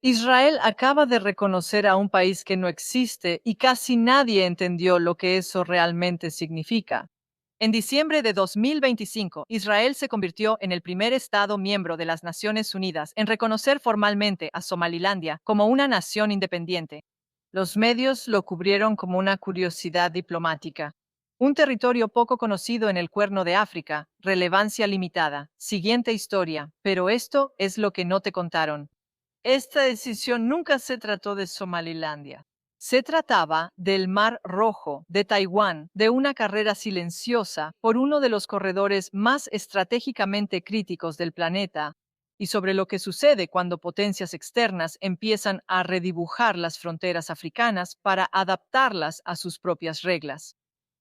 Israel acaba de reconocer a un país que no existe y casi nadie entendió lo que eso realmente significa. En diciembre de 2025, Israel se convirtió en el primer Estado miembro de las Naciones Unidas en reconocer formalmente a Somalilandia como una nación independiente. Los medios lo cubrieron como una curiosidad diplomática. Un territorio poco conocido en el Cuerno de África, relevancia limitada, siguiente historia, pero esto es lo que no te contaron. Esta decisión nunca se trató de Somalilandia. Se trataba del Mar Rojo, de Taiwán, de una carrera silenciosa por uno de los corredores más estratégicamente críticos del planeta, y sobre lo que sucede cuando potencias externas empiezan a redibujar las fronteras africanas para adaptarlas a sus propias reglas.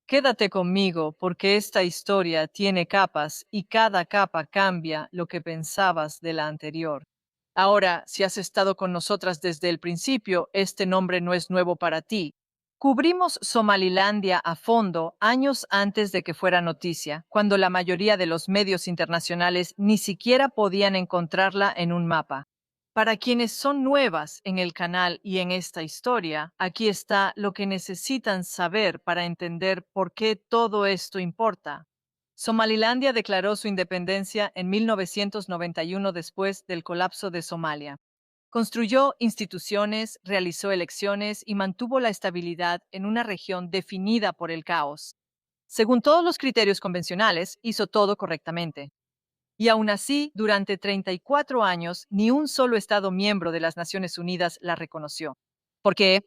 Quédate conmigo porque esta historia tiene capas y cada capa cambia lo que pensabas de la anterior. Ahora, si has estado con nosotras desde el principio, este nombre no es nuevo para ti. Cubrimos Somalilandia a fondo años antes de que fuera noticia, cuando la mayoría de los medios internacionales ni siquiera podían encontrarla en un mapa. Para quienes son nuevas en el canal y en esta historia, aquí está lo que necesitan saber para entender por qué todo esto importa. Somalilandia declaró su independencia en 1991 después del colapso de Somalia. Construyó instituciones, realizó elecciones y mantuvo la estabilidad en una región definida por el caos. Según todos los criterios convencionales, hizo todo correctamente. Y aún así, durante 34 años, ni un solo Estado miembro de las Naciones Unidas la reconoció. ¿Por qué?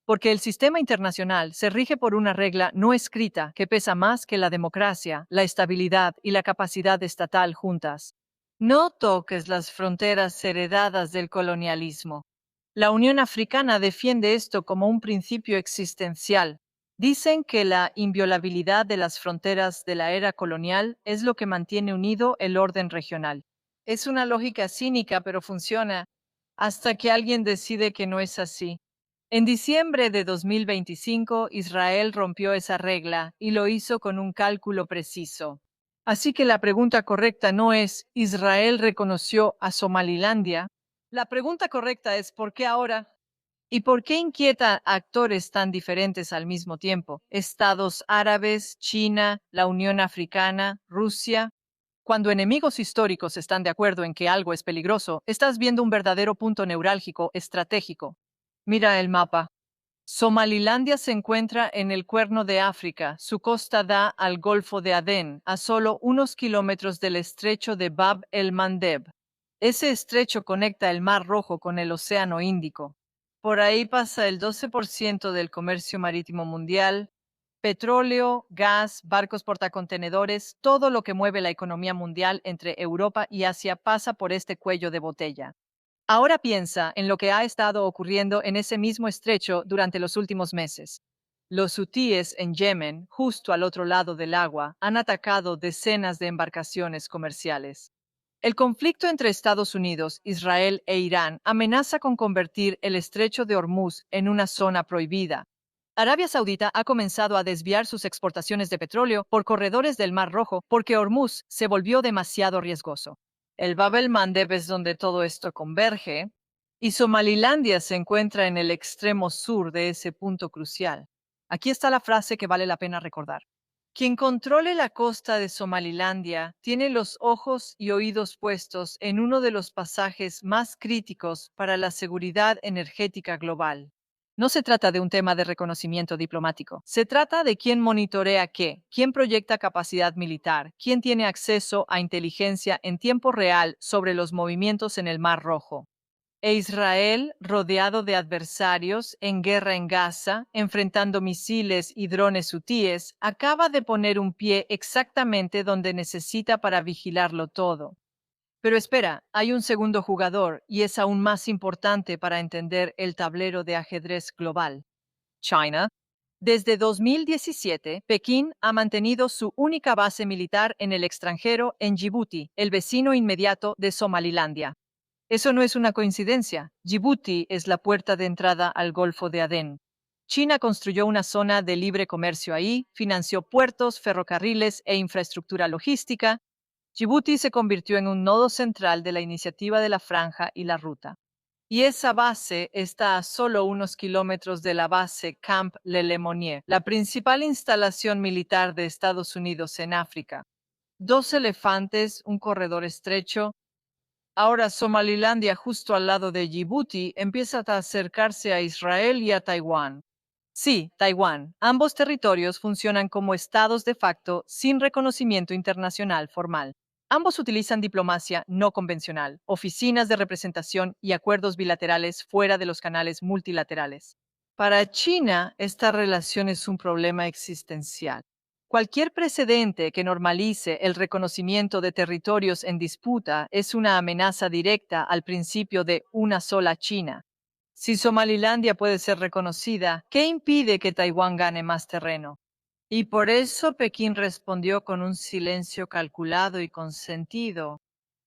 Porque el sistema internacional se rige por una regla no escrita que pesa más que la democracia, la estabilidad y la capacidad estatal juntas. No toques las fronteras heredadas del colonialismo. La Unión Africana defiende esto como un principio existencial. Dicen que la inviolabilidad de las fronteras de la era colonial es lo que mantiene unido el orden regional. Es una lógica cínica, pero funciona hasta que alguien decide que no es así. En diciembre de 2025, Israel rompió esa regla y lo hizo con un cálculo preciso. Así que la pregunta correcta no es ¿Israel reconoció a Somalilandia? La pregunta correcta es ¿por qué ahora? ¿Y por qué inquieta a actores tan diferentes al mismo tiempo? Estados árabes, China, la Unión Africana, Rusia. Cuando enemigos históricos están de acuerdo en que algo es peligroso, estás viendo un verdadero punto neurálgico estratégico. Mira el mapa. Somalilandia se encuentra en el Cuerno de África. Su costa da al Golfo de Adén, a solo unos kilómetros del estrecho de Bab el-Mandeb. Ese estrecho conecta el Mar Rojo con el Océano Índico. Por ahí pasa el 12% del comercio marítimo mundial, petróleo, gas, barcos portacontenedores, todo lo que mueve la economía mundial entre Europa y Asia pasa por este cuello de botella. Ahora piensa en lo que ha estado ocurriendo en ese mismo estrecho durante los últimos meses. Los hutíes en Yemen, justo al otro lado del agua, han atacado decenas de embarcaciones comerciales. El conflicto entre Estados Unidos, Israel e Irán amenaza con convertir el estrecho de Hormuz en una zona prohibida. Arabia Saudita ha comenzado a desviar sus exportaciones de petróleo por corredores del Mar Rojo porque Hormuz se volvió demasiado riesgoso. El Bab el-Mandeb es donde todo esto converge, y Somalilandia se encuentra en el extremo sur de ese punto crucial. Aquí está la frase que vale la pena recordar. Quien controle la costa de Somalilandia tiene los ojos y oídos puestos en uno de los pasajes más críticos para la seguridad energética global. No se trata de un tema de reconocimiento diplomático. Se trata de quién monitorea qué, quién proyecta capacidad militar, quién tiene acceso a inteligencia en tiempo real sobre los movimientos en el Mar Rojo. E Israel, rodeado de adversarios, en guerra en Gaza, enfrentando misiles y drones hutíes, acaba de poner un pie exactamente donde necesita para vigilarlo todo. Pero espera, hay un segundo jugador y es aún más importante para entender el tablero de ajedrez global. China. Desde 2017, Pekín ha mantenido su única base militar en el extranjero en Djibouti, el vecino inmediato de Somalilandia. Eso no es una coincidencia. Djibouti es la puerta de entrada al Golfo de Adén. China construyó una zona de libre comercio ahí, financió puertos, ferrocarriles e infraestructura logística. Djibouti se convirtió en un nodo central de la iniciativa de la Franja y la Ruta. Y esa base está a solo unos kilómetros de la base Camp Lemonnier, la principal instalación militar de Estados Unidos en África. Dos elefantes, un corredor estrecho. Ahora Somalilandia, justo al lado de Djibouti, empieza a acercarse a Israel y a Taiwán. Sí, Taiwán. Ambos territorios funcionan como estados de facto sin reconocimiento internacional formal. Ambos utilizan diplomacia no convencional, oficinas de representación y acuerdos bilaterales fuera de los canales multilaterales. Para China, esta relación es un problema existencial. Cualquier precedente que normalice el reconocimiento de territorios en disputa es una amenaza directa al principio de una sola China. Si Somalilandia puede ser reconocida, ¿qué impide que Taiwán gane más terreno? Y por eso Pekín respondió con un silencio calculado y consentido.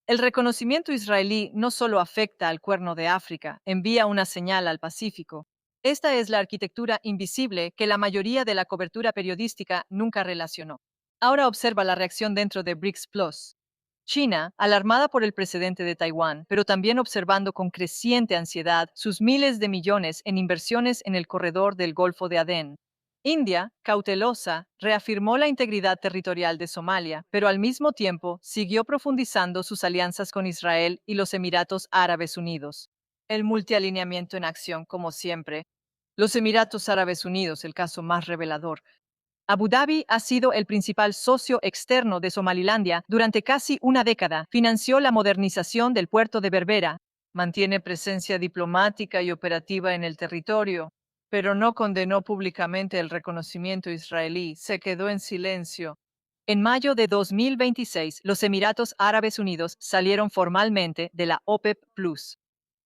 El reconocimiento israelí no solo afecta al Cuerno de África, envía una señal al Pacífico. Esta es la arquitectura invisible que la mayoría de la cobertura periodística nunca relacionó. Ahora observa la reacción dentro de BRICS Plus. China, alarmada por el precedente de Taiwán, pero también observando con creciente ansiedad sus miles de millones en inversiones en el corredor del Golfo de Adén. India, cautelosa, reafirmó la integridad territorial de Somalia, pero al mismo tiempo siguió profundizando sus alianzas con Israel y los Emiratos Árabes Unidos. El multialineamiento en acción, como siempre. Los Emiratos Árabes Unidos, el caso más revelador. Abu Dhabi ha sido el principal socio externo de Somalilandia durante casi una década. Financió la modernización del puerto de Berbera, mantiene presencia diplomática y operativa en el territorio, pero no condenó públicamente el reconocimiento israelí, se quedó en silencio. En mayo de 2026, los Emiratos Árabes Unidos salieron formalmente de la OPEP Plus.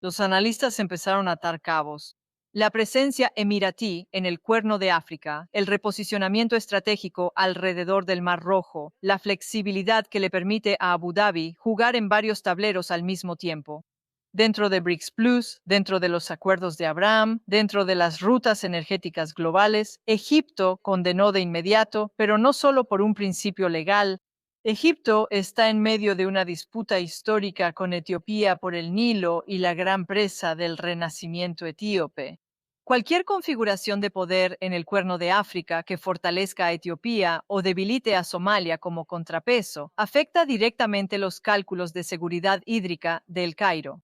Los analistas empezaron a atar cabos. La presencia emiratí en el Cuerno de África, el reposicionamiento estratégico alrededor del Mar Rojo, la flexibilidad que le permite a Abu Dhabi jugar en varios tableros al mismo tiempo. Dentro de BRICS Plus, dentro de los acuerdos de Abraham, dentro de las rutas energéticas globales, Egipto condenó de inmediato, pero no solo por un principio legal. Egipto está en medio de una disputa histórica con Etiopía por el Nilo y la gran presa del renacimiento etíope. Cualquier configuración de poder en el Cuerno de África que fortalezca a Etiopía o debilite a Somalia como contrapeso afecta directamente los cálculos de seguridad hídrica de El Cairo.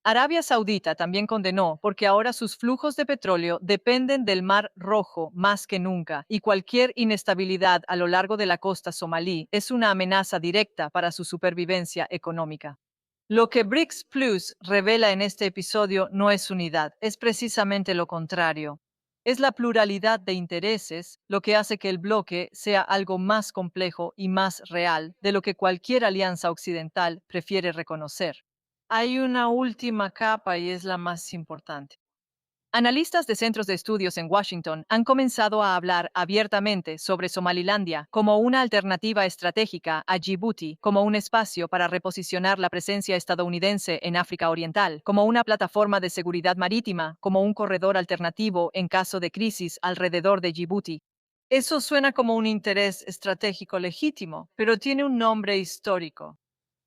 Arabia Saudita también condenó porque ahora sus flujos de petróleo dependen del Mar Rojo más que nunca y cualquier inestabilidad a lo largo de la costa somalí es una amenaza directa para su supervivencia económica. Lo que BRICS Plus revela en este episodio no es unidad, es precisamente lo contrario. Es la pluralidad de intereses lo que hace que el bloque sea algo más complejo y más real de lo que cualquier alianza occidental prefiere reconocer. Hay una última capa y es la más importante. Analistas de centros de estudios en Washington han comenzado a hablar abiertamente sobre Somalilandia como una alternativa estratégica a Djibouti, como un espacio para reposicionar la presencia estadounidense en África Oriental, como una plataforma de seguridad marítima, como un corredor alternativo en caso de crisis alrededor de Djibouti. Eso suena como un interés estratégico legítimo, pero tiene un nombre histórico.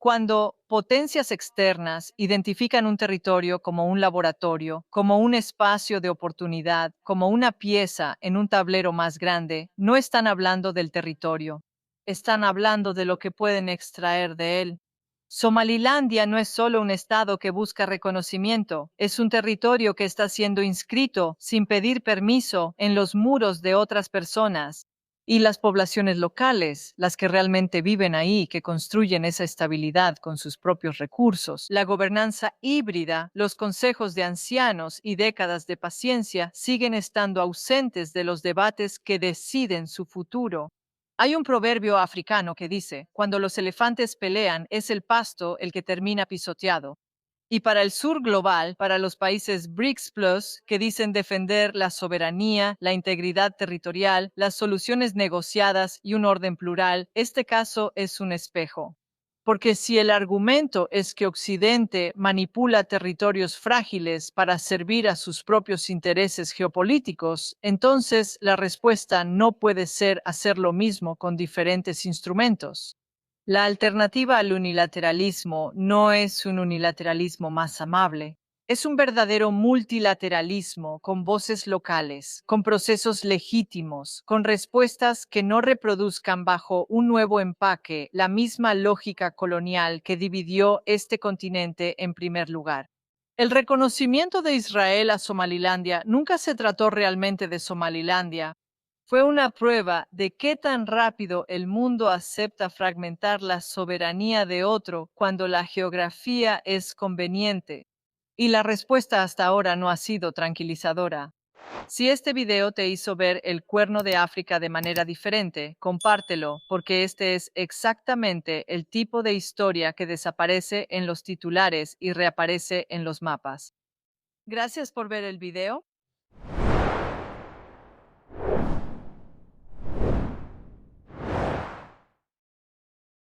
Cuando potencias externas identifican un territorio como un laboratorio, como un espacio de oportunidad, como una pieza en un tablero más grande, no están hablando del territorio, están hablando de lo que pueden extraer de él. Somalilandia no es solo un estado que busca reconocimiento, es un territorio que está siendo inscrito sin pedir permiso en los muros de otras personas. Y las poblaciones locales, las que realmente viven ahí, que construyen esa estabilidad con sus propios recursos, la gobernanza híbrida, los consejos de ancianos y décadas de paciencia siguen estando ausentes de los debates que deciden su futuro. Hay un proverbio africano que dice, cuando los elefantes pelean, es el pasto el que termina pisoteado. Y para el sur global, para los países BRICS Plus, que dicen defender la soberanía, la integridad territorial, las soluciones negociadas y un orden plural, este caso es un espejo. Porque si el argumento es que Occidente manipula territorios frágiles para servir a sus propios intereses geopolíticos, entonces la respuesta no puede ser hacer lo mismo con diferentes instrumentos. La alternativa al unilateralismo no es un unilateralismo más amable. Es un verdadero multilateralismo con voces locales, con procesos legítimos, con respuestas que no reproduzcan bajo un nuevo empaque la misma lógica colonial que dividió este continente en primer lugar. El reconocimiento de Israel a Somalilandia nunca se trató realmente de Somalilandia. Fue una prueba de qué tan rápido el mundo acepta fragmentar la soberanía de otro cuando la geografía es conveniente. Y la respuesta hasta ahora no ha sido tranquilizadora. Si este video te hizo ver el Cuerno de África de manera diferente, compártelo, porque este es exactamente el tipo de historia que desaparece en los titulares y reaparece en los mapas. Gracias por ver el video.